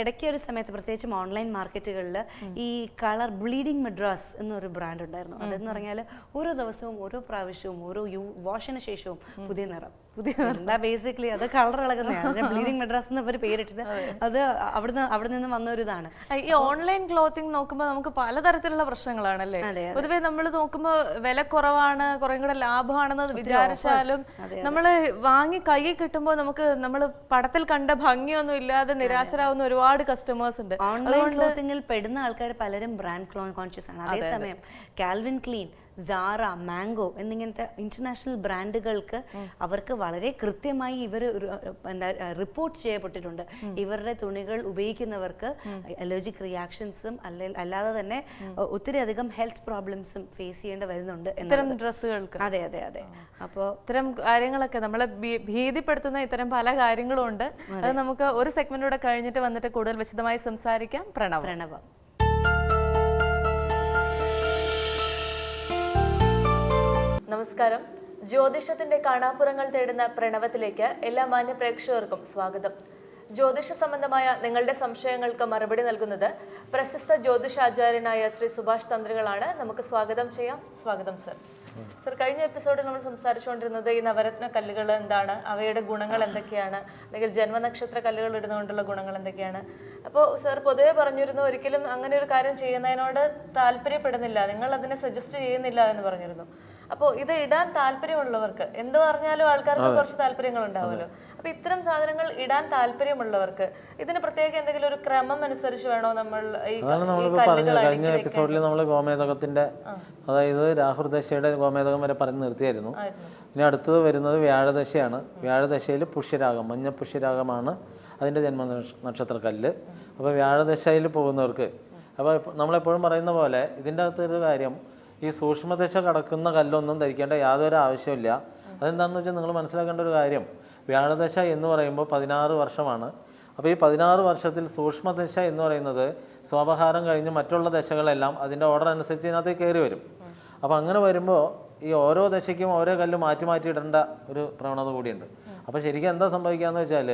ഇടയ്ക്ക് ഒരു സമയത്ത് പ്രത്യേകിച്ചും ഓൺലൈൻ മാർക്കറ്റുകളിൽ ഈ കളർ ബ്ലീഡിംഗ് മദ്രാസ് എന്നൊരു ബ്രാൻഡ് ഉണ്ടായിരുന്നു. അതെന്ന് പറഞ്ഞാൽ ഓരോ ദിവസവും ഓരോ പ്രാവശ്യവും ഓരോ വാഷിന് ശേഷവും പുതിയ നിറം എന്താ ബേസിക്കലി അത് കളർ ഇളകുന്നതാണ്. ബ്ലീഡിംഗ് മദ്രാസ് എന്ന് അവർ പേരിട്ടിട്ട് അത് അവിടെ നിന്ന് വന്ന ഒരു ഇതാണ്. ഈ ഓൺലൈൻ ക്ലോത്തിങ് നോക്കുമ്പോൾ നമുക്ക് പലതരത്തിലുള്ള പ്രശ്നങ്ങളാണല്ലേ. പൊതുവെ നമ്മൾ നോക്കുമ്പോൾ വില കുറവാണ്, കുറെ കൂടെ ലാഭമാണെന്ന് വിചാരിച്ചാലും നമ്മൾ വാങ്ങി കൈ കിട്ടുമ്പോൾ നമുക്ക് നമ്മൾ പടത്തിൽ കണ്ട ഭംഗിയൊന്നും ഇല്ലാതെ നിരാശരാകുന്ന ഒരുപാട് കസ്റ്റമേഴ്സ് ഉണ്ട്. ഓൺലൈൻ ക്ലോത്തിങ്ങിൽ പെടുന്ന ആൾക്കാർ പലരും ബ്രാൻഡ് കോൺഷ്യസ് ആണ്. അതേസമയം കാൽവിൻ ക്ലീൻ, സാറ, മാംഗോ എന്നിങ്ങനത്തെ ഇന്റർനാഷണൽ ബ്രാൻഡുകൾക്ക് അവർക്ക് വളരെ കൃത്യമായി ഇവർ എന്താ റിപ്പോർട്ട് ചെയ്യപ്പെട്ടിട്ടുണ്ട്. ഇവരുടെ തുണികൾ ഉപയോഗിക്കുന്നവർക്ക് അലർജിക് റിയാക്ഷൻസും അല്ലാതെ തന്നെ ഒത്തിരി അധികം ഹെൽത്ത് പ്രോബ്ലംസും ഫേസ് ചെയ്യേണ്ടി വരുന്നുണ്ട് ഇത്തരം ഡ്രസ്സുകൾക്ക്. അതെ അതെ അതെ. അപ്പോൾ ഇത്തരം കാര്യങ്ങളൊക്കെ നമ്മളെ ഭീതിപ്പെടുത്തുന്ന ഇത്തരം പല കാര്യങ്ങളും ഉണ്ട്. അത് നമുക്ക് ഒരു സെഗ്മെന്റൂടെ കഴിഞ്ഞിട്ട് വന്നിട്ട് കൂടുതൽ വിശദമായി സംസാരിക്കാം. പ്രണവം. നമസ്കാരം. ജ്യോതിഷത്തിന്റെ കാണാപ്പുറങ്ങൾ തേടുന്ന പ്രണവത്തിലേക്ക് എല്ലാ മാന്യ പ്രേക്ഷകർക്കും സ്വാഗതം. ജ്യോതിഷ സംബന്ധമായ നിങ്ങളുടെ സംശയങ്ങൾക്ക് മറുപടി നൽകുന്നത് പ്രശസ്ത ജ്യോതിഷാചാര്യനായ ശ്രീ സുഭാഷ് തന്ത്രികളാണ്. നമുക്ക് സ്വാഗതം ചെയ്യാം. സ്വാഗതം സർ. സർ, കഴിഞ്ഞ എപ്പിസോഡിൽ നമ്മൾ സംസാരിച്ചുകൊണ്ടിരുന്നത് ഈ നവരത്ന കല്ലുകൾ എന്താണ്, അവയുടെ ഗുണങ്ങൾ എന്തൊക്കെയാണ്, അല്ലെങ്കിൽ ജന്മനക്ഷത്ര കല്ലുകൾ ഇടുന്നതുകൊണ്ടുള്ള ഗുണങ്ങൾ എന്തൊക്കെയാണ്. അപ്പോൾ സർ പൊതുവെ പറഞ്ഞിരുന്നു ഒരിക്കലും അങ്ങനെ ഒരു കാര്യം ചെയ്യുന്നതിനോട് താല്പര്യപ്പെടുന്നില്ല, നിങ്ങൾ അതിനെ സജസ്റ്റ് ചെയ്യുന്നില്ല എന്ന് പറഞ്ഞിരുന്നു. അപ്പോൾ ഇത് ഇടാൻ താല്പര്യമുള്ളവർക്ക്, എന്ത് പറഞ്ഞാലും ആൾക്കാർക്ക് കുറച്ച് താല്പര്യങ്ങൾ ഉണ്ടാവുമല്ലോ. അപ്പൊ ഇത്തരം സാധനങ്ങൾ ഇടാൻ താല്പര്യമുള്ളവർക്ക് ഇതിന് പ്രത്യേക എന്തെങ്കിലും ഒരു ക്രമം അനുസരിച്ച് വേണോ നമ്മൾ കഴിഞ്ഞ എപ്പിസോഡിൽ നമ്മൾ ഗോമേതകത്തിന്റെ, അതായത് രാഹുർദശയുടെ ഗോമേതകം വരെ പറഞ്ഞു നിർത്തിയായിരുന്നു. ഇനി അടുത്തത് വരുന്നത് വ്യാഴദശയാണ്. വ്യാഴദശയിൽ പുഷ്യരാഗം, മഞ്ഞ പുഷ്യരാഗമാണ് അതിൻ്റെ ജന്മ നക്ഷത്ര കല്ല്. അപ്പോൾ വ്യാഴദശയിൽ പോകുന്നവർക്ക്, അപ്പോൾ നമ്മളെപ്പോഴും പറയുന്ന പോലെ ഇതിൻ്റെ അകത്തൊരു കാര്യം, ഈ സൂക്ഷ്മദശ കടക്കുന്ന കല്ലൊന്നും ധരിക്കേണ്ട യാതൊരു ആവശ്യമില്ല. അതെന്താണെന്ന് വെച്ചാൽ നിങ്ങൾ മനസ്സിലാക്കേണ്ട ഒരു കാര്യം, വ്യാഴദശ എന്ന് പറയുമ്പോൾ 16 വർഷമാണ്. അപ്പോൾ ഈ 16 വർഷത്തിൽ സൂക്ഷ്മദശ എന്ന് പറയുന്നത് സ്വാപഹാരം കഴിഞ്ഞ് മറ്റുള്ള ദശകളെല്ലാം അതിൻ്റെ ഓർഡർ അനുസരിച്ച് ഇതിനകത്ത് കയറി വരും. അപ്പോൾ അങ്ങനെ വരുമ്പോൾ ഈ ഓരോ ദശയ്ക്കും ഓരോ കല്ല് മാറ്റി മാറ്റി ഇടേണ്ട ഒരു പ്രവണത കൂടിയുണ്ട്. അപ്പോൾ ശരിക്കും എന്താ സംഭവിക്കുകയെന്ന് വെച്ചാൽ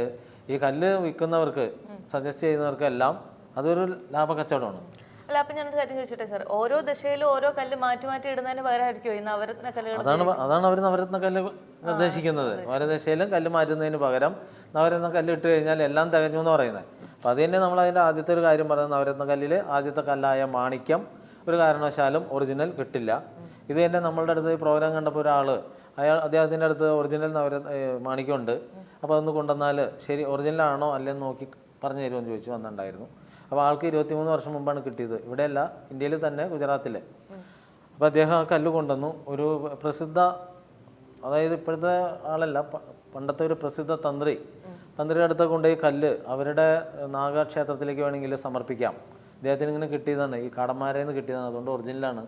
ഈ കല്ല് വിൽക്കുന്നവർക്ക്, സജസ്റ്റ് ചെയ്യുന്നവർക്കെല്ലാം അതൊരു ലാഭക്കച്ചവടമാണ്. അല്ല, അപ്പൊ ഞാനൊരു കാര്യം ചോദിച്ചോട്ടെ സാർ, ഓരോ ദശയിലും ഓരോ കല്ല് മാറ്റി മാറ്റി ഇടുന്നതിന് പകരമായിരിക്കും ഈ നവരത്ന കല്ലുകൾ? അതാണ് അവർ നവരത്ന കല്ല് നിർദ്ദേശിക്കുന്നത്. ഓരോ ദശയിലും കല്ല് മാറ്റുന്നതിന് പകരം നവരത്ന കല്ല് ഇട്ട് കഴിഞ്ഞാൽ എല്ലാം തികഞ്ഞു എന്ന് പറയുന്നത്. അപ്പോൾ അത് തന്നെ നമ്മൾ അതിൻ്റെ ആദ്യത്തെ ഒരു കാര്യം പറയുന്നത്, നവരത്ന കല്ലിൽ ആദ്യത്തെ കല്ലായ മാണിക്യം ഒരു കാരണവശാലും ഒറിജിനൽ കിട്ടില്ല. ഇത് തന്നെ നമ്മളുടെ അടുത്ത് പ്രോഗ്രാം കണ്ടപ്പോൾ ഒരാൾ, അദ്ദേഹത്തിൻ്റെ അടുത്ത് ഒറിജിനൽ മാണിക്യമുണ്ട്, അപ്പോൾ അതൊന്ന് കൊണ്ടുവന്നാൽ ശരി ഒറിജിനലാണോ അല്ലെന്ന് നോക്കി പറഞ്ഞു തരുമെന്ന് ചോദിച്ചു വന്നിട്ടുണ്ടായിരുന്നു. അപ്പോൾ ആൾക്ക് 23 വർഷം മുമ്പാണ് കിട്ടിയത്. ഇവിടെയല്ല, ഇന്ത്യയിൽ തന്നെ, ഗുജറാത്തിൽ. അപ്പോൾ അദ്ദേഹം ആ കല്ല് കൊണ്ടുവന്നു. ഒരു പ്രസിദ്ധ, അതായത് ഇപ്പോഴത്തെ ആളല്ല, പണ്ടത്തെ ഒരു പ്രസിദ്ധ തന്ത്രിയുടെ അടുത്ത് കൊണ്ടുപോയി കല്ല് അവരുടെ നാഗക്ഷേത്രത്തിലേക്ക് വേണമെങ്കിൽ സമർപ്പിക്കാം. അദ്ദേഹത്തിന് ഇങ്ങനെ കിട്ടിയതാണ്, ഈ കാടന്മാരെ നിന്ന് കിട്ടിയതാണ്, അതുകൊണ്ട് ഒറിജിനലാണ്.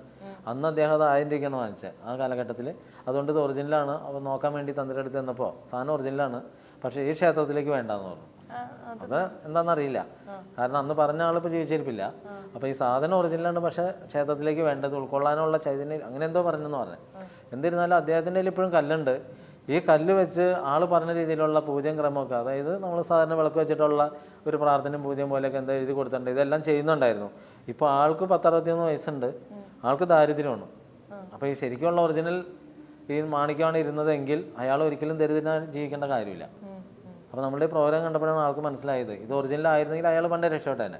അന്ന് അദ്ദേഹം അത് 1000 രൂപയ്ക്കാണ് വാങ്ങിച്ചത് ആ കാലഘട്ടത്തിൽ. അതുകൊണ്ട് ഇത് ഒറിജിനലാണ്. അപ്പോൾ നോക്കാൻ വേണ്ടി തന്ത്രിയുടെ അടുത്ത് ചെന്നപ്പോൾ സാധനം ഒറിജിനലാണ്, പക്ഷേ ഈ ക്ഷേത്രത്തിലേക്ക് വേണ്ടാന്ന് പറഞ്ഞു. അത് എന്താണെന്നറിയില്ല, കാരണം അന്ന് പറഞ്ഞ ആളിപ്പോൾ ജീവിച്ചിരിപ്പില്ല. അപ്പോൾ ഈ സാധനം ഒറിജിനലാണ്, പക്ഷേ ക്ഷേത്രത്തിലേക്ക് വേണ്ടത് ഉൾക്കൊള്ളാനുള്ള ചൈതന്യം അങ്ങനെ എന്തോ പറഞ്ഞെന്ന് പറഞ്ഞു. എന്നിരുന്നാലും അദ്ദേഹത്തിൻ്റെ കയ്യിൽ ഇപ്പോഴും കല്ലുണ്ട്. ഈ കല്ല് വെച്ച് ആൾ പറഞ്ഞ രീതിയിലുള്ള പൂജയും ക്രമമൊക്കെ, അതായത് നമ്മൾ സാധാരണ വിളക്ക് വെച്ചിട്ടുള്ള ഒരു പ്രാർത്ഥനയും പൂജയും പോലെയൊക്കെ എന്താ എഴുതി കൊടുത്തിട്ടുണ്ട്, ഇതെല്ലാം ചെയ്യുന്നുണ്ടായിരുന്നു. ഇപ്പോൾ ആൾക്ക് 10-63 വയസ്സുണ്ട്, ആൾക്ക് ദാരിദ്ര്യമാണ്. അപ്പോൾ ഈ ശരിക്കുള്ള ഒറിജിനൽ ഈ മാണിക്യമാണ് ഇരുന്നതെങ്കിൽ അയാൾ ഒരിക്കലും ദരിദ്രനായി ജീവിക്കേണ്ട കാര്യമില്ല. അപ്പോൾ നമ്മുടെ ഈ പ്രോഗ്രാം കണ്ടപ്പോഴാണ് ആൾക്ക് മനസ്സിലായത് ഇത് ഒറിജിനൽ ആയിരുന്നെങ്കിൽ അയാൾ പണ്ടേ രക്ഷപ്പെട്ടെ തന്നെ.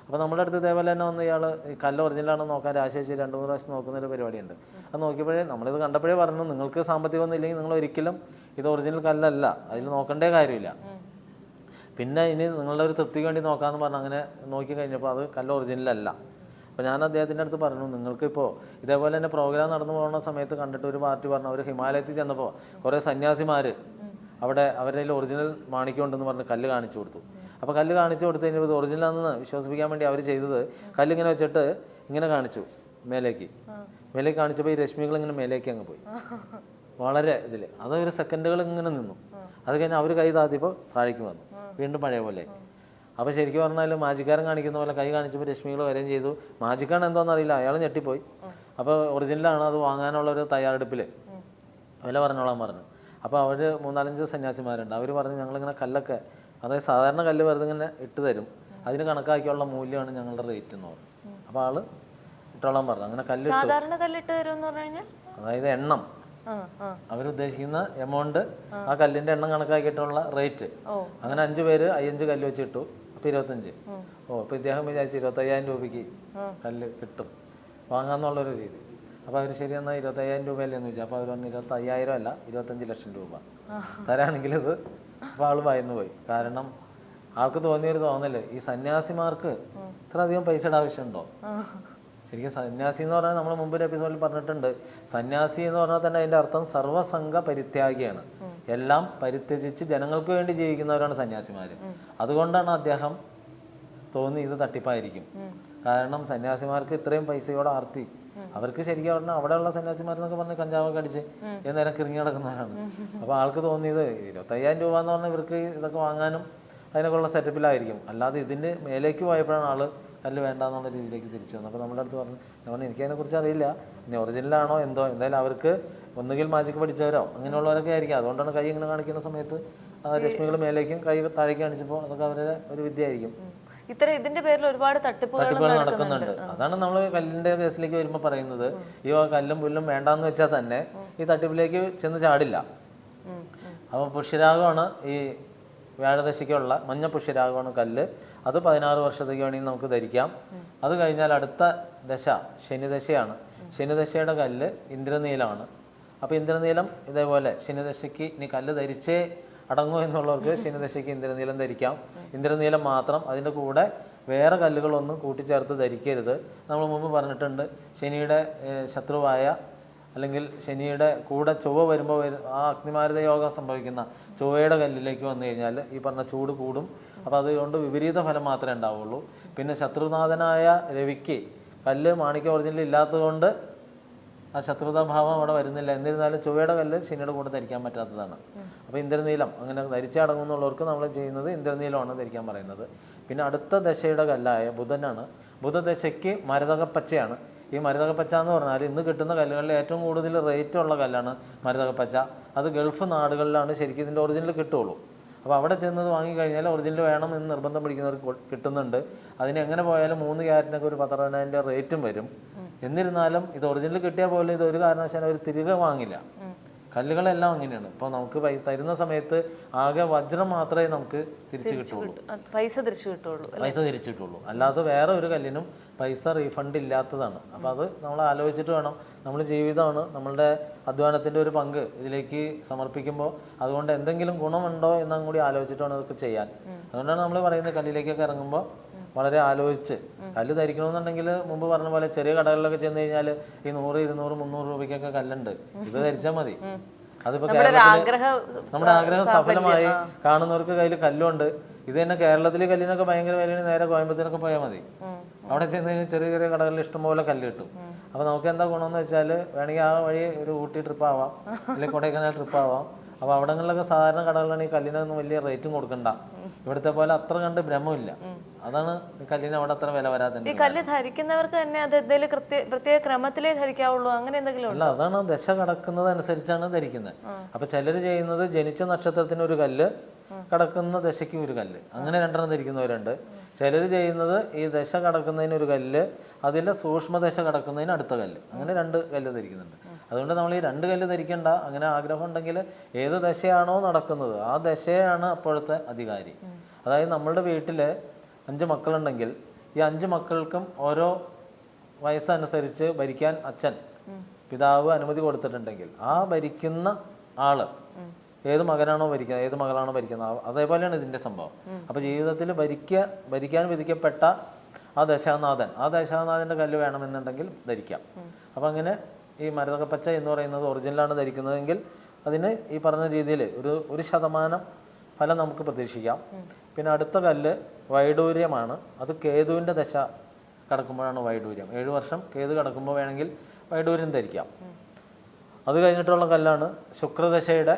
അപ്പോൾ നമ്മുടെ അടുത്ത് ഇതേപോലെ തന്നെ വന്ന് ഇയാൾ ഈ കല്ല് ഒറിജിനലാണെന്ന് നോക്കാൻ രാശി വെച്ച് 2-3 പ്രാവശ്യം നോക്കുന്നൊരു പരിപാടിയുണ്ട്. അത് നോക്കിയപ്പോഴേ നമ്മളിത് കണ്ടപ്പോഴേ പറഞ്ഞു, നിങ്ങൾക്ക് സാമ്പത്തികമൊന്നും ഇല്ലെങ്കിൽ നിങ്ങൾ ഒരിക്കലും ഇത് ഒറിജിനൽ കല്ലല്ല, അതിൽ നോക്കേണ്ട കാര്യമില്ല. പിന്നെ ഇനി നിങ്ങളുടെ ഒരു തൃപ്തിക്ക് വേണ്ടി നോക്കാമെന്ന് പറഞ്ഞ് അങ്ങനെ നോക്കി കഴിഞ്ഞപ്പോൾ അത് കല്ല് ഒറിജിനലല്ല. അപ്പോൾ ഞാൻ അദ്ദേഹത്തിൻ്റെ അടുത്ത് പറഞ്ഞു, നിങ്ങൾക്കിപ്പോൾ ഇതേപോലെ തന്നെ പ്രോഗ്രാം നടന്നു പോകുന്ന സമയത്ത് കണ്ടിട്ട് ഒരു പാർട്ടി പറഞ്ഞു, അവർ ഹിമാലയത്തിൽ ചെന്നപ്പോൾ കുറേ സന്യാസിമാർ അവിടെ അവരുടെ കയ്യിൽ ഒറിജിനൽ മാണിക്യമുണ്ടെന്ന് പറഞ്ഞ് കല്ല് കാണിച്ചു കൊടുത്തു. അപ്പോൾ കല്ല് കാണിച്ചു കൊടുത്തു കഴിഞ്ഞപ്പോൾ ഇത് ഒറിജിനലാണെന്ന് വിശ്വസിപ്പിക്കാൻ വേണ്ടി അവർ ചെയ്തത്, കല്ലിങ്ങനെ വെച്ചിട്ട് ഇങ്ങനെ കാണിച്ചു മേലേക്ക് കാണിച്ചപ്പോൾ ഈ രശ്മികൾ ഇങ്ങനെ മേലേക്ക് അങ്ങ് പോയി, വളരെ ഇതിൽ. അതൊരു സെക്കൻഡുകൾ ഇങ്ങനെ നിന്നു. അത് കഴിഞ്ഞ് അവർ കൈ താത്തിയപ്പോൾ താഴേക്ക് വന്നു, വീണ്ടും പഴയ പോലെ. അപ്പോൾ ശരിക്കും പറഞ്ഞാൽ മാജിക്കാരൻ കാണിക്കുന്ന പോലെ കൈ കാണിച്ചപ്പോൾ രശ്മികൾ വരെയും ചെയ്തു. മാജിക്കാണ് എന്താണെന്നറിയില്ല, അയാൾ ഞെട്ടിപ്പോയി. അപ്പോൾ ഒറിജിനലാണ്, അത് വാങ്ങാനുള്ളൊരു തയ്യാറെടുപ്പിൽ വില പറഞ്ഞോളാൻ പറഞ്ഞു. അപ്പോൾ അവർ 3-4-5 സന്യാസിമാരുണ്ട്. അവർ പറഞ്ഞു, ഞങ്ങളിങ്ങനെ കല്ലൊക്കെ, അതായത് സാധാരണ കല്ല് വെറുതെ ഇങ്ങനെ ഇട്ട് തരും, അതിന് കണക്കാക്കിയുള്ള മൂല്യമാണ് ഞങ്ങളുടെ റേറ്റ് എന്ന് പറഞ്ഞു. അപ്പോൾ ആള് ഇട്ടോളാൻ പറഞ്ഞു. അങ്ങനെ കല്ലിട്ടു. സാധാരണ കല്ലിട്ട് തരുമെന്ന് പറഞ്ഞു കഴിഞ്ഞാൽ അതായത് എണ്ണം, അവരുദ്ദേശിക്കുന്ന എമൗണ്ട്, ആ കല്ലിന്റെ എണ്ണം കണക്കാക്കിയിട്ടുള്ള റേറ്റ്. അങ്ങനെ 5 പേര് 5 കല്ല് വെച്ചിട്ടു. അപ്പൊ 25. അപ്പൊ ഇദ്ദേഹം വിചാരിച്ചു 25,000 രൂപയ്ക്ക് കല്ല് കിട്ടും വാങ്ങാന്നുള്ളൊരു രീതി. അപ്പൊ അവര് ശരി എന്നാൽ 25,000 രൂപയല്ലേന്ന് ചോദിച്ചു. അപ്പൊ അവർ പറഞ്ഞു 25,000 അല്ല 25 ലക്ഷം രൂപ തരാണെങ്കിൽ ഇത്. അപ്പൊ ആള് ഭയന്നു പോയി. കാരണം ആൾക്ക് തോന്നിയൊരു തോന്നല്, ഈ സന്യാസിമാർക്ക് ഇത്ര അധികം പൈസയുടെ ആവശ്യമുണ്ടോ? ശരിക്കും സന്യാസി എന്ന് പറഞ്ഞാൽ നമ്മൾ മുമ്പ് ഒരു എപ്പിസോഡിൽ പറഞ്ഞിട്ടുണ്ട്, സന്യാസി എന്ന് പറഞ്ഞാൽ തന്നെ അതിന്റെ അർത്ഥം സർവ്വസംഘ പരിത്യാഗിയാണ്. എല്ലാം പരിത്യജിച്ച് ജനങ്ങൾക്ക് വേണ്ടി ജീവിക്കുന്നവരാണ് സന്യാസിമാര്. അതുകൊണ്ടാണ് അദ്ദേഹം തോന്നി ഇത് തട്ടിപ്പായിരിക്കും. കാരണം സന്യാസിമാർക്ക് ഇത്രയും പൈസയോടെ ആർത്തി, അവർക്ക് ശരിക്കും പറഞ്ഞാൽ അവിടെയുള്ള സന്യാസിമാരെന്നൊക്കെ പറഞ്ഞ് കഞ്ചാവൊക്കെ അടിച്ച് നേരം കിറങ്ങി നടക്കുന്നവരാണ്. അപ്പോൾ ആൾക്ക് തോന്നിയത് 25,000 രൂപ എന്ന് പറഞ്ഞാൽ ഇവർക്ക് ഇതൊക്കെ വാങ്ങാനും അതിനൊക്കെയുള്ള സെറ്റപ്പിലായിരിക്കും. അല്ലാതെ ഇതിന് മേലേക്ക് പോയപ്പോഴാണ് ആള് കല്ല് വേണ്ടാന്നുള്ള രീതിയിലേക്ക് തിരിച്ചു വന്നു. അപ്പോൾ നമ്മുടെ അടുത്ത് പറഞ്ഞു എനിക്കതിനെക്കുറിച്ച് അറിയില്ല, ഇനി ഒറിജിനലാണോ എന്തോ, എന്തായാലും അവർക്ക് ഒന്നുകിൽ മാജിക്ക് പഠിച്ചവരോ അങ്ങനെയുള്ളവരൊക്കെ ആയിരിക്കും. അതുകൊണ്ടാണ് കൈ ഇങ്ങനെ കാണിക്കുന്ന സമയത്ത് രശ്മികൾ മേലേക്കും കൈ താഴേക്ക് കാണിച്ചപ്പോൾ അതൊക്കെ അവരുടെ ഒരു വിദ്യ ആയിരിക്കും. ഇതിന്റെ പേരിൽ ഒരുപാട് തട്ടിപ്പുകൾ നടക്കുന്നുണ്ട്. അതാണ് നമ്മൾ കല്ലിന്റെ കേസിലേക്ക് വരുമ്പോൾ പറയുന്നത്, ഈ കല്ലും പുല്ലും വേണ്ടാന്ന് വെച്ചാൽ തന്നെ ഈ തട്ടിപ്പിലേക്ക് ചെന്ന് ചാടില്ല. അപ്പോൾ പുഷ്യരാഗമാണ് ഈ വ്യാഴദശയ്ക്കുള്ള മഞ്ഞ പുഷ്യരാഗമാണ് കല്ല്. അത് 16 വർഷത്തേക്ക് വേണമെങ്കിൽ നമുക്ക് ധരിക്കാം. അത് കഴിഞ്ഞാൽ അടുത്ത ദശ ശനിദശയാണ്. ശനിദശയുടെ കല്ല് ഇന്ദ്രനീലമാണ്. അപ്പോൾ ഇന്ദ്രനീലം ഇതേപോലെ ശനിദശയ്ക്ക് ഇനി കല്ല് ധരിച്ചേ അടങ്ങൂ എന്നുള്ളവർക്ക് ശനിദശയ്ക്ക് ഇന്ദ്രനീലം ധരിക്കാം. ഇന്ദ്രനീലം മാത്രം, അതിൻ്റെ കൂടെ വേറെ കല്ലുകളൊന്നും കൂട്ടിച്ചേർത്ത് ധരിക്കരുത്. നമ്മൾ മുമ്പ് പറഞ്ഞിട്ടുണ്ട്, ശനിയുടെ ശത്രുവായ അല്ലെങ്കിൽ ശനിയുടെ കൂടെ ചൊവ്വ വരുമ്പോൾ ആ അഗ്നിമാരുത യോഗം സംഭവിക്കുന്ന ചൊവ്വയുടെ കല്ലിലേക്ക് വന്നു കഴിഞ്ഞാൽ ഈ പറഞ്ഞ ചൂട് കൂടും. അപ്പോൾ അതുകൊണ്ട് വിപരീത ഫലം മാത്രമേ ഉണ്ടാവുള്ളൂ. പിന്നെ ശത്രുനാഥനായ രവിക്ക് കല്ല് മാണിക്യ ഒറിജിനൽ ഇല്ലാത്തതുകൊണ്ട് ആ ശത്രുതാഭാവം അവിടെ വരുന്നില്ല. എന്നിരുന്നാലും ചൊവ്വയുടെ കല്ല് ശനിയുടെ കൂടെ ധരിക്കാൻ പറ്റാത്തതാണ്. അപ്പോൾ ഇന്ദ്രനീലം അങ്ങനെ ധരിച്ചടങ്ങുന്നുള്ളവർക്ക് നമ്മൾ ചെയ്യുന്നത് ഇന്ദ്രനീലമാണ് ധരിക്കാൻ പറയുന്നത്. പിന്നെ അടുത്ത ദശയുടെ കല്ലായ ബുധനാണ്. ബുധദശയ്ക്ക് മരതകപ്പച്ചയാണ്. ഈ മരതകപ്പച്ച എന്ന് പറഞ്ഞാൽ ഇന്ന് കിട്ടുന്ന കല്ലുകളിൽ ഏറ്റവും കൂടുതൽ റേറ്റ് ഉള്ള കല്ലാണ് മരതകപ്പച്ച. അത് ഗൾഫ് നാടുകളിലാണ് ശരിക്കും ഇതിൻ്റെ ഒറിജിനൽ കിട്ടുള്ളൂ. അപ്പോൾ അവിടെ ചെന്നത് വാങ്ങിക്കഴിഞ്ഞാൽ ഒറിജിനൽ വേണം എന്ന് നിർബന്ധം പിടിക്കുന്നവർക്ക് കിട്ടുന്നുണ്ട്. അതിന് എങ്ങനെ പോയാലും 3 ക്യാരറ്റിനൊക്കെ ഒരു 10,000 റേറ്റും വരും. എന്നിരുന്നാലും ഇത് ഒറിജിനൽ കിട്ടിയാൽ പോലും ഇത് ഒരു കാരണവശാലും അവർ തിരികെ വാങ്ങില്ല. കല്ലുകളെല്ലാം അങ്ങനെയാണ്. ഇപ്പോൾ നമുക്ക് തരുന്ന സമയത്ത് ആകെ വജ്രം മാത്രമേ നമുക്ക് തിരിച്ചു കിട്ടുള്ളൂ, പൈസ തിരിച്ചു കിട്ടുള്ളൂ. അല്ലാതെ വേറെ ഒരു കല്ലിനും പൈസ റീഫണ്ട് ഇല്ലാത്തതാണ്. അപ്പോൾ അത് നമ്മൾ ആലോചിച്ചിട്ട് വേണം. നമ്മൾ ജീവിതമാണ്, നമ്മളുടെ അധ്വാനത്തിൻ്റെ ഒരു പങ്ക് ഇതിലേക്ക് സമർപ്പിക്കുമ്പോൾ അതുകൊണ്ട് എന്തെങ്കിലും ഗുണമുണ്ടോ എന്നും കൂടി ആലോചിച്ചിട്ട് വേണം അതൊക്കെ ചെയ്യാൻ. അതുകൊണ്ടാണ് നമ്മൾ പറയുന്നത് കല്ലിലേക്കൊക്കെ ഇറങ്ങുമ്പോൾ വളരെ ആലോചിച്ച് കല്ല് ധരിക്കണമെന്നുണ്ടെങ്കിൽ മുമ്പ് പറഞ്ഞ പോലെ ചെറിയ കടകളിലൊക്കെ ചെന്ന് കഴിഞ്ഞാൽ ഈ 100, 200, 300 രൂപയ്ക്കൊക്കെ കല്ലുണ്ട്, ഇത് ധരിച്ചാൽ മതി. അതിപ്പോൾ കേരളത്തിൽ നമ്മുടെ ആഗ്രഹം സഫലമായി കാണുന്നവർക്ക് കയ്യിൽ കല്ലുണ്ട്. ഇത് തന്നെ കേരളത്തിൽ കല്ലിനൊക്കെ ഭയങ്കര വിലയാണ്. നേരെ കോയമ്പത്തൂരൊക്കെ പോയാൽ മതി. അവിടെ ചെന്ന് കഴിഞ്ഞാൽ ചെറിയ ചെറിയ കടകളിൽ ഇഷ്ടംപോലെ കല്ല് കിട്ടും. അപ്പോൾ നമുക്ക് എന്താ ഗുണമെന്ന് വെച്ചാൽ വേണമെങ്കിൽ ആ വഴി ഒരു ഊട്ടി ട്രിപ്പ് ആവാം, അല്ലെങ്കിൽ കൊടൈക്കനാൽ ട്രിപ്പ് ആവാം. അപ്പോൾ അവിടങ്ങളിലൊക്കെ സാധാരണ കടകളിലാണ് ഈ കല്ലിനൊന്നും വലിയ റേറ്റും കൊടുക്കണ്ട. ഇവിടുത്തെ പോലെ അത്ര കണ്ട് ഭ്രമമില്ല. അതാണ് കല്ലിന് അവിടെ അത്ര വില വരാത്തത്. ഈ കല്ല് ധരിക്കുന്നവർക്ക് തന്നെ അത് എന്തെങ്കിലും പ്രത്യേക ക്രമത്തിലേ ധരിക്കാവുള്ളൂ, അങ്ങനെ എന്തെങ്കിലും അല്ല, അതാണ് ദശ കടക്കുന്നത് അനുസരിച്ചാണ് ധരിക്കുന്നത്. അപ്പൊ ചിലർ ചെയ്യുന്നത് ജനിച്ച നക്ഷത്രത്തിന് ഒരു കല്ല്, കടക്കുന്ന ദശയ്ക്ക് ഒരു കല്ല്, അങ്ങനെ 2 ധരിക്കുന്നവരുണ്ട്. ചിലർ ചെയ്യുന്നത് ഈ ദശ കടക്കുന്നതിന് ഒരു കല്ല്, അതിലെ സൂക്ഷ്മദശ കടക്കുന്നതിന് അടുത്ത കല്ല്, അങ്ങനെ 2 കല്ല് ധരിക്കുന്നുണ്ട്. അതുകൊണ്ട് നമ്മൾ ഈ 2 കല്ല് ധരിക്കേണ്ട. അങ്ങനെ ആഗ്രഹം ഉണ്ടെങ്കിൽ ഏത് ദശയാണോ നടക്കുന്നത് ആ ദശയാണ് അപ്പോഴത്തെ അധികാരി. അതായത് നമ്മളുടെ വീട്ടിൽ 5 മക്കളുണ്ടെങ്കിൽ ഈ 5 മക്കൾക്കും ഓരോ വയസ്സനുസരിച്ച് ഭരിക്കാൻ അച്ഛൻ പിതാവ് അനുമതി കൊടുത്തിട്ടുണ്ടെങ്കിൽ ആ ഭരിക്കുന്ന ആള് ഏത് മകനാണോ ഭരിക്കുന്നത്, ഏത് മകളാണോ ഭരിക്കുന്നത്, അതേപോലെയാണ് ഇതിൻ്റെ സംഭവം. അപ്പോൾ ജീവിതത്തിൽ ഭരിക്കാൻ വിധിക്കപ്പെട്ട ആ ദശാനാഥൻ്റെ കല്ല് വേണമെന്നുണ്ടെങ്കിൽ ധരിക്കാം. അപ്പം അങ്ങനെ ഈ മരതകപ്പച്ച എന്ന് പറയുന്നത് ഒറിജിനലാണ് ധരിക്കുന്നതെങ്കിൽ അതിന് ഈ പറഞ്ഞ രീതിയിൽ ഒരു ശതമാനം ഫലം നമുക്ക് പ്രതീക്ഷിക്കാം. പിന്നെ അടുത്ത കല്ല് വൈഡൂര്യമാണ്. അത് കേതുവിൻ്റെ ദശ കടക്കുമ്പോഴാണ് വൈഡൂര്യം. 7 വർഷം കേതു കടക്കുമ്പോൾ വേണമെങ്കിൽ വൈഡൂര്യം ധരിക്കാം. അത് കഴിഞ്ഞിട്ടുള്ള കല്ലാണ് ശുക്രദശയുടെ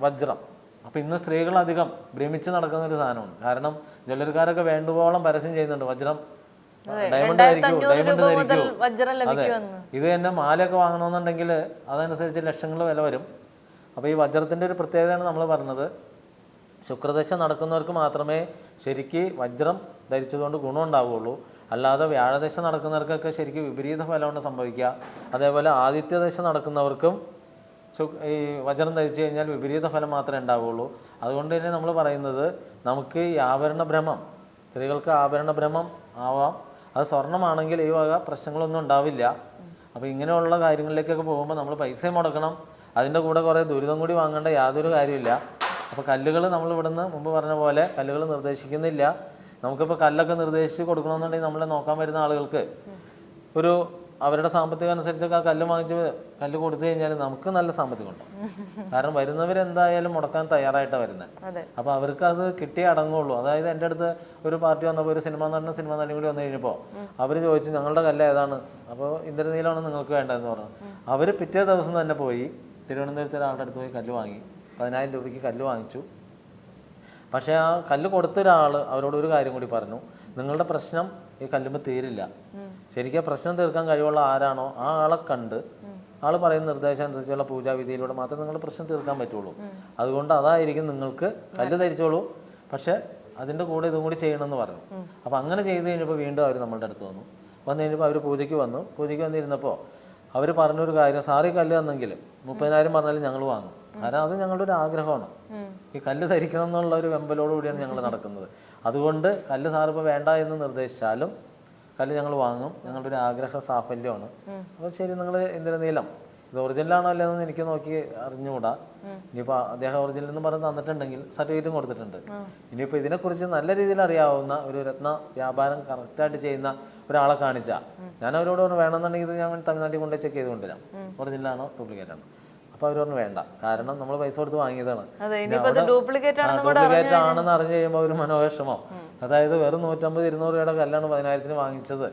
വജ്രം. അപ്പം ഇന്ന് സ്ത്രീകൾ അധികം ഭ്രമിച്ച് നടക്കുന്ന ഒരു സാധനമാണ്. കാരണം ജ്വല്ലറിക്കാരൊക്കെ വേണ്ടുവോളം പരസ്യം ചെയ്യുന്നുണ്ട്, വജ്രം ഡയമണ്ട് ധരിക്കൂ, ഡയമണ്ട് ധരിക്കൂ. അതെ, ഇത് തന്നെ മാലയൊക്കെ വാങ്ങണമെന്നുണ്ടെങ്കിൽ അതനുസരിച്ച് ലക്ഷങ്ങൾ വില വരും. അപ്പോൾ ഈ വജ്രത്തിൻ്റെ ഒരു പ്രത്യേകതയാണ് നമ്മൾ പറഞ്ഞത്. ശുക്രദശ നടക്കുന്നവർക്ക് മാത്രമേ ശരിക്ക് വജ്രം ധരിച്ചതുകൊണ്ട് ഗുണം ഉണ്ടാവുകയുള്ളൂ. അല്ലാതെ വ്യാഴദശ നടക്കുന്നവർക്കൊക്കെ ശരിക്കും വിപരീത ഫലമാണ് സംഭവിക്കുക. അതേപോലെ ആദിത്യദശ നടക്കുന്നവർക്കും ഈ വജ്രം ധരിച്ചു കഴിഞ്ഞാൽ വിപരീത ഫലം മാത്രമേ ഉണ്ടാവുകയുള്ളൂ. അതുകൊണ്ട് തന്നെ നമ്മൾ പറയുന്നത് നമുക്ക് ഈ ആഭരണ ഭ്രമം, സ്ത്രീകൾക്ക് ആഭരണ ഭ്രമം ആവാം. അത് സ്വർണ്ണമാണെങ്കിൽ ഈ വക പ്രശ്നങ്ങളൊന്നും ഉണ്ടാവില്ല. അപ്പോൾ ഇങ്ങനെയുള്ള കാര്യങ്ങളിലേക്കൊക്കെ പോകുമ്പോൾ നമ്മൾ പൈസയും മുടക്കണം, അതിൻ്റെ കൂടെ കുറേ ദുരിതം കൂടി വാങ്ങേണ്ട യാതൊരു കാര്യമില്ല. അപ്പോൾ കല്ലുകൾ നമ്മൾ ഇവിടുന്ന് മുമ്പ് പറഞ്ഞ പോലെ കല്ലുകൾ നിർദ്ദേശിക്കുന്നില്ല. നമുക്കിപ്പോൾ കല്ലൊക്കെ നിർദ്ദേശിച്ച് കൊടുക്കണമെന്നുണ്ടെങ്കിൽ നമ്മളെ നോക്കാൻ വരുന്ന ആളുകൾക്ക് ഒരു അവരുടെ സാമ്പത്തികം അനുസരിച്ചൊക്കെ ആ കല്ല് വാങ്ങിച്ച് കല്ല് കൊടുത്തു കഴിഞ്ഞാൽ നമുക്ക് നല്ല സാമ്പത്തികം ഉണ്ടാവും. കാരണം വരുന്നവരെന്തായാലും മുടക്കാൻ തയ്യാറായിട്ടാണ് വരുന്നത്. അപ്പോൾ അവർക്ക് അത് കിട്ടിയേ അടങ്ങുള്ളൂ. അതായത് എൻ്റെ അടുത്ത് ഒരു പാർട്ടി വന്നപ്പോൾ ഒരു സിനിമ നടനും കൂടി വന്നു കഴിഞ്ഞപ്പോൾ അവർ ചോദിച്ചു ഞങ്ങളുടെ കല്ല് ഏതാണ്, അപ്പോൾ ഇന്ദ്രനീലമാണ് നിങ്ങൾക്ക് വേണ്ടതെന്ന് പറഞ്ഞു. അവർ പിറ്റേ ദിവസം തന്നെ പോയി തിരുവനന്തപുരത്തെ ഒരാളുടെ അടുത്ത് പോയി കല്ല് വാങ്ങി 10,000 രൂപയ്ക്ക് കല്ല് വാങ്ങിച്ചു. പക്ഷേ ആ കല്ല് കൊടുത്ത ഒരാൾ അവരോട് ഒരു കാര്യം കൂടി പറഞ്ഞു, നിങ്ങളുടെ പ്രശ്നം ഈ കല്ലുമ്പോൾ തീരില്ല. ശരിക്കും പ്രശ്നം തീർക്കാൻ കഴിവുള്ള ആരാണോ ആ ആളെ കണ്ട് ആൾ പറയുന്ന നിർദ്ദേശം അനുസരിച്ചുള്ള പൂജാവിധിയിലൂടെ മാത്രമേ നിങ്ങളുടെ പ്രശ്നം തീർക്കാൻ പറ്റുള്ളൂ. അതുകൊണ്ട് അതായിരിക്കും നിങ്ങൾക്ക് കല്ല് ധരിച്ചോളൂ, പക്ഷെ അതിൻ്റെ കൂടെ ഇതും കൂടി ചെയ്യണമെന്ന് പറഞ്ഞു. അപ്പോൾ അങ്ങനെ ചെയ്ത് കഴിഞ്ഞപ്പോൾ വീണ്ടും അവർ നമ്മളുടെ അടുത്ത് വന്നു കഴിഞ്ഞപ്പോൾ അവർ പൂജയ്ക്ക് വന്നിരുന്നപ്പോൾ അവർ പറഞ്ഞൊരു കാര്യം, സാറി കല്ല് തന്നെങ്കിൽ 30,000 പറഞ്ഞാലും ഞങ്ങൾ വാങ്ങും. കാരണം അത് ഞങ്ങളുടെ ഒരു ആഗ്രഹമാണ്. ഈ കല്ല് ധരിക്കണം എന്നുള്ള ഒരു വെമ്പലോടുകൂടിയാണ് ഞങ്ങൾ നടക്കുന്നത്. അതുകൊണ്ട് കല്ല് സാറിപ്പോൾ വേണ്ട എന്ന് നിർദ്ദേശിച്ചാലും കല്ല് ഞങ്ങൾ വാങ്ങും, ഞങ്ങളുടെ ഒരു ആഗ്രഹ സാഫല്യമാണ്. അപ്പോൾ ശരി, നിങ്ങൾ ഇന്ദ്രനീലം ഇത് ഒറിജിനലാണോ അല്ലെന്ന് എനിക്ക് നോക്കി അറിഞ്ഞുകൂടാ. ഇനിയിപ്പോൾ അദ്ദേഹം ഒറിജിനൽ എന്ന് പറഞ്ഞ് തന്നിട്ടുണ്ടെങ്കിൽ സർട്ടിഫിക്കറ്റും കൊടുത്തിട്ടുണ്ട്. ഇനിയിപ്പോൾ ഇതിനെക്കുറിച്ച് നല്ല രീതിയിൽ അറിയാവുന്ന ഒരു രത്ന വ്യാപാരം കറക്റ്റായിട്ട് ചെയ്യുന്ന ഒരാളെ കാണിച്ചാൽ ഞാൻ അവരോട് വേണമെന്നുണ്ടെങ്കിൽ ഇത് ഞാൻ തമിഴ്നാട്ടിൽ കൊണ്ടുപോയി ചെക്ക് ചെയ്ത് കൊണ്ടുവരാം, ഒറിജിനലാണോ ഡ്യൂപ്ലിക്കേറ്റ് ആണോ. അപ്പോൾ അവർ പറഞ്ഞു വേണ്ട, കാരണം നമ്മൾ പൈസ കൊടുത്ത് വാങ്ങിയതാണ്, ഡ്യൂപ്ലിക്കേറ്റ് ആണെന്ന് അറിഞ്ഞു കഴിയുമ്പോൾ ഒരു മനോവിഷമോ, അതായത് വെറും 150-200 രൂപയുടെ കല്ലാണ് 10,000-ന് വാങ്ങിച്ചത്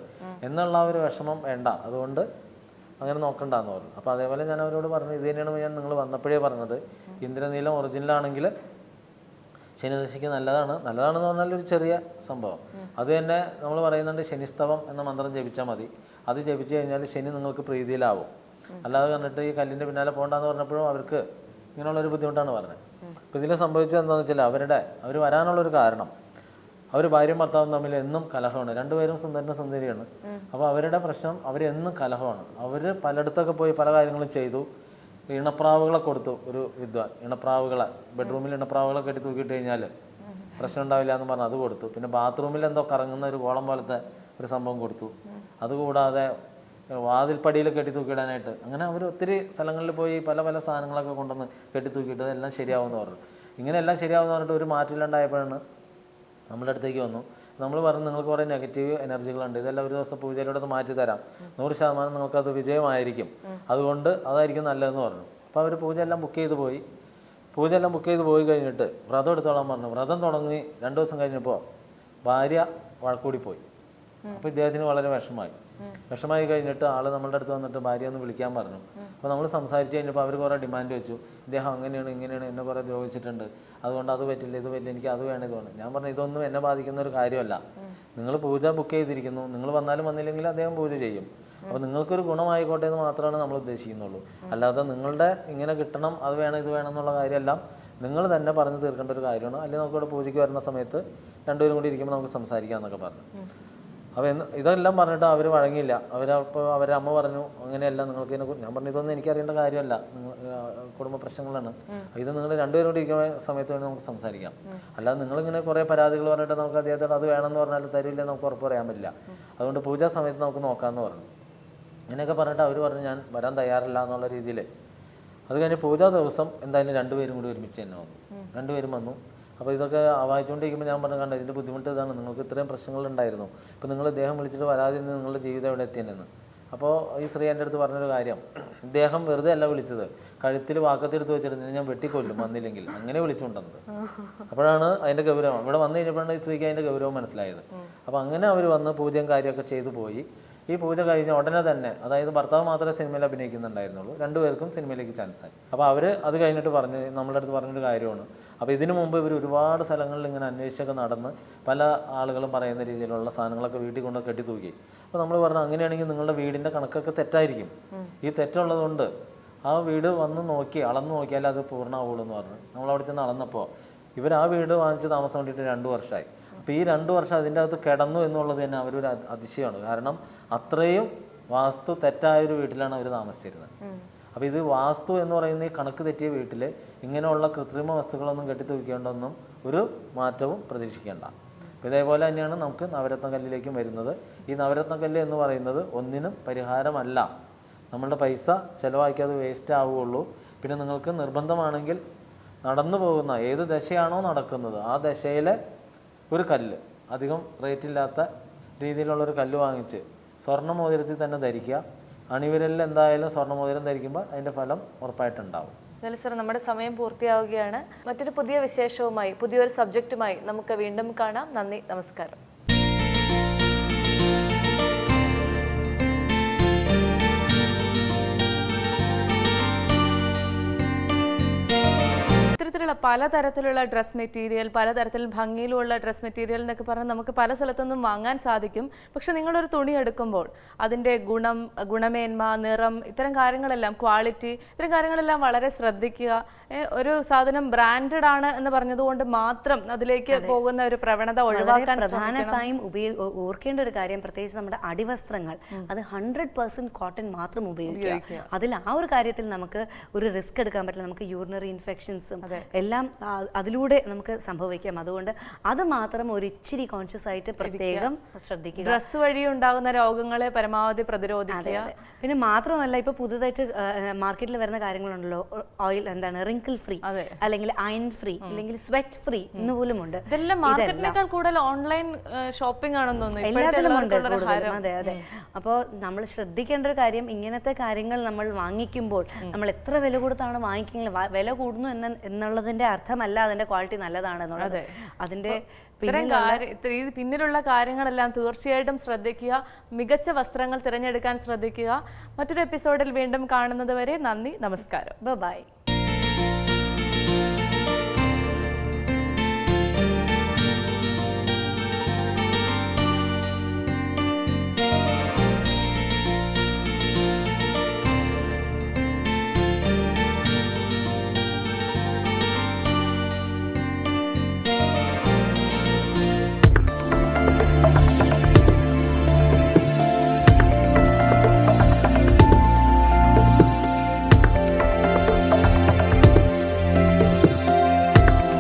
എന്നുള്ള ഒരു വിഷമം വേണ്ട, അതുകൊണ്ട് അങ്ങനെ നോക്കണ്ടെന്ന് പറഞ്ഞു. അപ്പോൾ അതേപോലെ ഞാൻ അവരോട് പറഞ്ഞു, ഇത് തന്നെയാണ് ഞാൻ നിങ്ങൾ വന്നപ്പോഴേ പറഞ്ഞത്, ഇന്ദ്രനീലം ഒറിജിനലാണെങ്കിൽ ശനിദശയ്ക്ക് നല്ലതാണെന്ന് പറഞ്ഞാൽ ഒരു ചെറിയ സംഭവം. അത് തന്നെ നമ്മൾ പറയുന്നുണ്ട്, ശനിസ്തവം എന്ന മന്ത്രം ജപിച്ചാൽ മതി. അത് ജപിച്ചു കഴിഞ്ഞാൽ ശനി നിങ്ങൾക്ക് പ്രീതിയിലാവും. അല്ലാതെ കണ്ടിട്ട് ഈ കല്ലിൻ്റെ പിന്നാലെ പോകണ്ടെന്ന് പറഞ്ഞപ്പോഴും അവർക്ക് ഇങ്ങനെയുള്ളൊരു ബുദ്ധിമുട്ടാണ് പറഞ്ഞത്. അപ്പോൾ ഇതിൽ സംഭവിച്ചത് എന്താണെന്ന് വെച്ചാൽ അവർ വരാനുള്ളൊരു കാരണം, അവർ ഭാര്യയും ഭർത്താവും തമ്മിൽ എന്നും കലഹമാണ്. രണ്ടുപേരും സുന്ദരിയാണ്. അപ്പോൾ അവരുടെ പ്രശ്നം അവരെന്നും കലഹമാണ്. അവർ പലയിടത്തൊക്കെ പോയി പല കാര്യങ്ങളും ചെയ്തു. ഇണപ്രാവുകളെ കൊടുത്തു ഒരു വിദ്വാൻ, ബെഡ്റൂമിൽ ഇണപ്രാവുകളെ കെട്ടി തൂക്കിയിട്ട് കഴിഞ്ഞാൽ പ്രശ്നം ഉണ്ടാവില്ല എന്ന് പറഞ്ഞ് അത് കൊടുത്തു. പിന്നെ ബാത്റൂമിൽ എന്തോ കറങ്ങുന്ന ഒരു ഗോളം പോലത്തെ ഒരു സംഭവം കൊടുത്തു. അതുകൂടാതെ വാതിൽപ്പടിയിൽ കെട്ടി തൂക്കിയിടാനായിട്ട്, അങ്ങനെ അവർ ഒത്തിരി സ്ഥലങ്ങളിൽ പോയി പല പല സാധനങ്ങളൊക്കെ കൊണ്ടുവന്ന് കെട്ടി തൂക്കിയിട്ട് എല്ലാം ശരിയാവുമെന്ന് പറഞ്ഞു. ഇങ്ങനെ എല്ലാം ശരിയാവുമെന്ന് പറഞ്ഞിട്ട് ഒരു മാറ്റമില്ലാണ്ടായപ്പോഴാണ് നമ്മുടെ അടുത്തേക്ക് വന്നു. നമ്മൾ പറഞ്ഞു, നിങ്ങൾക്ക് കുറേ നെഗറ്റീവ് എനർജികളുണ്ട്, ഇതെല്ലാം ഒരു ദിവസത്തെ പൂജയിലൂടെ അത് മാറ്റി തരാം, 100% നിങ്ങൾക്കത് വിജയമായിരിക്കും, അതുകൊണ്ട് അതായിരിക്കും നല്ലതെന്ന് പറഞ്ഞു. അപ്പോൾ അവർ പൂജയെല്ലാം ബുക്ക് ചെയ്ത് പോയി കഴിഞ്ഞിട്ട് വ്രതം എടുത്തോളാൻ പറഞ്ഞു. വ്രതം തുടങ്ങി 2 ദിവസം കഴിഞ്ഞപ്പോൾ ഭാര്യ വഴക്കൂടിപ്പോയി. അപ്പോൾ ഇദ്ദേഹത്തിന് വളരെ വിഷമായി കഴിഞ്ഞിട്ട് ആൾ നമ്മളുടെ അടുത്ത് വന്നിട്ട് ഭാര്യ ഒന്ന് വിളിക്കാൻ പറഞ്ഞു. അപ്പോൾ നമ്മൾ സംസാരിച്ച് കഴിഞ്ഞപ്പോൾ അവർ കുറേ ഡിമാൻഡ് വെച്ചു. ഇദ്ദേഹം അങ്ങനെയാണ് ഇങ്ങനെയാണ് എന്നെ കുറേ ദ്രോഹിച്ചിട്ടുണ്ട്, അതുകൊണ്ട് അത് പറ്റില്ല ഇത് പറ്റില്ല, എനിക്ക് അത് വേണം ഇത് വേണം. ഞാൻ പറഞ്ഞു, ഇതൊന്നും എന്നെ ബാധിക്കുന്ന ഒരു കാര്യമല്ല. നിങ്ങൾ പൂജ ബുക്ക് ചെയ്തിരിക്കുന്നു, നിങ്ങൾ വന്നാലും വന്നില്ലെങ്കിൽ അദ്ദേഹം പൂജ ചെയ്യും. അപ്പോൾ നിങ്ങൾക്കൊരു ഗുണമായിക്കോട്ടെ എന്ന് മാത്രമാണ് നമ്മൾ ഉദ്ദേശിക്കുന്നുള്ളൂ. അല്ലാതെ നിങ്ങളുടെ ഇങ്ങനെ കിട്ടണം, അത് വേണം ഇത് വേണം എന്നുള്ള കാര്യമെല്ലാം നിങ്ങൾ തന്നെ പറഞ്ഞു തീർക്കേണ്ട ഒരു കാര്യമാണ്. അല്ലെങ്കിൽ നമുക്കിവിടെ പൂജയ്ക്ക് വരുന്ന സമയത്ത് രണ്ടുപേരും കൂടി ഇരിക്കുമ്പോൾ നമുക്ക് സംസാരിക്കാം എന്നൊക്കെ പറഞ്ഞു. അപ്പോൾ ഇതെല്ലാം പറഞ്ഞിട്ട് അവർ വഴങ്ങിയില്ല. അവരപ്പോൾ അവരുടെ അമ്മ പറഞ്ഞു, അങ്ങനെയല്ല നിങ്ങൾക്ക് ഇതിനെക്കുറിച്ച്. ഞാൻ പറഞ്ഞു, ഇതൊന്നും എനിക്കറിയേണ്ട കാര്യമല്ല, കുടുംബ പ്രശ്നങ്ങളാണ്, ഇത് നിങ്ങൾ രണ്ടുപേരും കൂടി ഇരിക്കുന്ന സമയത്ത് വേണ്ടി നമുക്ക് സംസാരിക്കാം. അല്ലാതെ നിങ്ങളിങ്ങനെ കുറേ പരാതികൾ പറഞ്ഞിട്ട് നമുക്ക് അദ്ദേഹത്തോട് അത് വേണമെന്ന് പറഞ്ഞാൽ തരില്ല, നമുക്ക് ഉറപ്പ് പറയാൻ പറ്റില്ല, അതുകൊണ്ട് പൂജാ സമയത്ത് നമുക്ക് നോക്കാമെന്ന് പറഞ്ഞു. ഇങ്ങനെയൊക്കെ പറഞ്ഞിട്ട് അവർ പറഞ്ഞു ഞാൻ വരാൻ തയ്യാറില്ല എന്നുള്ള രീതിയിൽ. അത് കഴിഞ്ഞ് പൂജാ ദിവസം എന്തായാലും രണ്ടുപേരും കൂടി ഒരുമിച്ച് തന്നെ വന്നു. രണ്ടുപേരും വന്നു. അപ്പോൾ ഇതൊക്കെ വായിച്ചുകൊണ്ടിരിക്കുമ്പോൾ ഞാൻ പറഞ്ഞു, കണ്ട ഇതിൻ്റെ ബുദ്ധിമുട്ട് ഇതാണ്, നിങ്ങൾക്ക് ഇത്രയും പ്രശ്നങ്ങളുണ്ടായിരുന്നു, ഇപ്പോൾ നിങ്ങൾ ഇദ്ദേഹം വിളിച്ചിട്ട് വരാതെ നിങ്ങളുടെ ജീവിതം എവിടെ എത്തിയെന്ന്. അപ്പോൾ ഈ സ്ത്രീ എൻ്റെ അടുത്ത് പറഞ്ഞൊരു കാര്യം, ഇദ്ദേഹം വെറുതെ അല്ല വിളിച്ചത്, കഴുത്തിൽ വാക്കത്തെടുത്ത് വെച്ചിട്ട് ഞാൻ വെട്ടിക്കൊല്ലും വന്നില്ലെങ്കിൽ, അങ്ങനെ വിളിച്ചുകൊണ്ടത്. അപ്പോഴാണ് അതിൻ്റെ ഗൗരവം, ഇവിടെ വന്നു കഴിഞ്ഞപ്പോഴാണ് ഈ സ്ത്രീക്ക് അതിൻ്റെ ഗൗരവം മനസ്സിലായത്. അപ്പോൾ അങ്ങനെ അവർ വന്ന് പൂജയും കാര്യമൊക്കെ ചെയ്തു പോയി. ഈ പൂജ കഴിഞ്ഞ ഉടനെ തന്നെ, അതായത് ഭർത്താവ് മാത്രമേ സിനിമയിൽ അഭിനയിക്കുന്നുണ്ടായിരുന്നുള്ളൂ, രണ്ടുപേർക്കും സിനിമയിലേക്ക് ചാൻസായി. അപ്പോൾ അവർ അത് കഴിഞ്ഞിട്ട് പറഞ്ഞ് നമ്മളുടെ അടുത്ത് പറഞ്ഞൊരു കാര്യമാണ്. അപ്പോൾ ഇതിനു മുമ്പ് ഇവർ ഒരുപാട് സ്ഥലങ്ങളിൽ ഇങ്ങനെ അന്വേഷിച്ചൊക്കെ നടന്ന് പല ആളുകളും പറയുന്ന രീതിയിലുള്ള സാധനങ്ങളൊക്കെ വീട്ടിൽ കൊണ്ട് കെട്ടി തൂക്കി. അപ്പോൾ നമ്മൾ പറഞ്ഞു, അങ്ങനെയാണെങ്കിൽ നിങ്ങളുടെ വീടിൻ്റെ കണക്കൊക്കെ തെറ്റായിരിക്കും, ഈ തെറ്റുള്ളതുകൊണ്ട് ആ വീട് വന്ന് അളന്ന് നോക്കിയാൽ അത് പൂർണ്ണമാവുള്ളൂ എന്ന് പറഞ്ഞു. നമ്മളവിടെ ചെന്ന് അളന്നപ്പോൾ ഇവർ ആ വീട് വാങ്ങിച്ച് താമസം വേണ്ടിയിട്ട് 2 വർഷമായി. അപ്പോൾ ഈ 2 വർഷം അതിൻ്റെ അകത്ത് കിടന്നു എന്നുള്ളത് തന്നെ അവരൊരു അതിശയമാണ്. കാരണം അത്രയും വാസ്തു തെറ്റായൊരു വീട്ടിലാണ് അവർ താമസിച്ചിരുന്നത്. അപ്പോൾ ഇത് വാസ്തു എന്ന് പറയുന്ന ഈ കണക്ക് തെറ്റിയ വീട്ടിൽ ഇങ്ങനെയുള്ള കൃത്രിമ വസ്തുക്കളൊന്നും കെട്ടിത്തൂക്കേണ്ടൊന്നും ഒരു മാറ്റവും പ്രതീക്ഷിക്കേണ്ട. അപ്പോൾ ഇതേപോലെ തന്നെയാണ് നമുക്ക് നവരത്നക്കല്ലിലേക്കും വരുന്നത്. ഈ നവരത്നക്കല്ല് എന്ന് പറയുന്നത് ഒന്നിനും പരിഹാരമല്ല. നമ്മളുടെ പൈസ ചിലവാക്കി അത് വേസ്റ്റ് ആവുകയുള്ളൂ. പിന്നെ നിങ്ങൾക്ക് നിർബന്ധമാണെങ്കിൽ നടന്നു പോകുന്ന ഏത് ദശയാണോ നടക്കുന്നത് ആ ദശയിലെ ഒരു കല്ല്, അധികം റേറ്റില്ലാത്ത രീതിയിലുള്ളൊരു കല്ല് വാങ്ങിച്ച് സ്വർണ്ണമോതിരത്തിൽ തന്നെ ധരിക്കുക. അണിവിരലിൽ എന്തായാലും സ്വർണ്ണമോതിരം ധരിക്കുമ്പോൾ അതിൻ്റെ ഫലം ഉറപ്പായിട്ടുണ്ടാവും. എന്നാലും സാർ, നമ്മുടെ സമയം പൂർത്തിയാവുകയാണ്. മറ്റൊരു പുതിയ വിശേഷവുമായി പുതിയൊരു സബ്ജക്റ്റുമായി നമുക്ക് വീണ്ടും കാണാം. നന്ദി, നമസ്കാരം. ഇത്തരത്തിലുള്ള പലതരത്തിലുള്ള ഡ്രസ് മെറ്റീരിയൽ, പലതരത്തിൽ ഭംഗിയിലുള്ള ഡ്രസ് മെറ്റീരിയൽ എന്നൊക്കെ പറഞ്ഞാൽ നമുക്ക് പല സ്ഥലത്തുനിന്നും വാങ്ങാൻ സാധിക്കും. പക്ഷെ നിങ്ങളൊരു തുണി എടുക്കുമ്പോൾ അതിൻ്റെ ഗുണമേന്മ, നിറം, ഇത്തരം കാര്യങ്ങളെല്ലാം, ക്വാളിറ്റി, ഇത്തരം കാര്യങ്ങളെല്ലാം വളരെ ശ്രദ്ധിക്കുക. ഒരു സാധനം ബ്രാൻഡഡ് ആണ് എന്ന് പറഞ്ഞതുകൊണ്ട് മാത്രം അതിലേക്ക് പോകുന്ന ഒരു പ്രവണത ഒഴിവാക്കാൻ പ്രധാനമായും ഓർക്കേണ്ട ഒരു കാര്യം, പ്രത്യേകിച്ച് നമ്മുടെ അടിവസ്ത്രങ്ങൾ, അത് 100% കോട്ടൺ മാത്രം ഉപയോഗിക്കുക. അതിൽ ആ ഒരു കാര്യത്തിൽ നമുക്ക് ഒരു റിസ്ക് എടുക്കാൻ പറ്റില്ല. നമുക്ക് യൂറിനറി ഇൻഫെക്ഷൻസും എല്ലാം അതിലൂടെ നമുക്ക് സംഭവിക്കാം. അതുകൊണ്ട് അത് മാത്രം ഒരു ഇച്ചിരി കോൺഷ്യസ് ആയിട്ട് പ്രത്യേകം ശ്രദ്ധിക്കുക. ഡ്രസ് വഴി ഉണ്ടാകുന്ന രോഗങ്ങളെ പരമാവധി പ്രതിരോധിക്കുക. പിന്നെ മാത്രമല്ല, ഇപ്പൊ പുതുതായിട്ട് മാർക്കറ്റിൽ വരുന്ന കാര്യങ്ങളുണ്ടല്ലോ, ഓയിൽ എന്താണ് റിങ്കിൾ ഫ്രീ, അല്ലെങ്കിൽ അയൺ ഫ്രീ, അല്ലെങ്കിൽ സ്വെറ്റ് ഫ്രീ എന്ന് പോലും ഉണ്ട്. ഇതെല്ലാം മാർക്കറ്റിനേക്കാൾ കൂടുതൽ ഓൺലൈൻ ഷോപ്പിംഗ് ആണെന്ന് തോന്നുന്നു. എല്ലാത്തിലും ഉണ്ട്. അതെ അതെ. അപ്പോൾ നമ്മൾ ശ്രദ്ധിക്കേണ്ട ഒരു കാര്യം, ഇങ്ങനത്തെ കാര്യങ്ങൾ നമ്മൾ വാങ്ങിക്കുമ്പോൾ നമ്മൾ എത്ര വില കൊടുത്താണ് വാങ്ങിക്കുന്നത്, വില കൂടുന്നു എന്നുള്ളതിന്റെ അർത്ഥമല്ല അതിന്റെ ക്വാളിറ്റി നല്ലതാണ് എന്നുള്ളത്. അതിന്റെ പിന്നിലുള്ള കാര്യങ്ങളെല്ലാം തീർച്ചയായിട്ടും ശ്രദ്ധിക്കുക. മികച്ച വസ്ത്രങ്ങൾ തിരഞ്ഞെടുക്കാൻ ശ്രദ്ധിക്കുക. മറ്റൊരു എപ്പിസോഡിൽ വീണ്ടും കാണുന്നത് വരെ നന്ദി, നമസ്കാരം. ബൈ.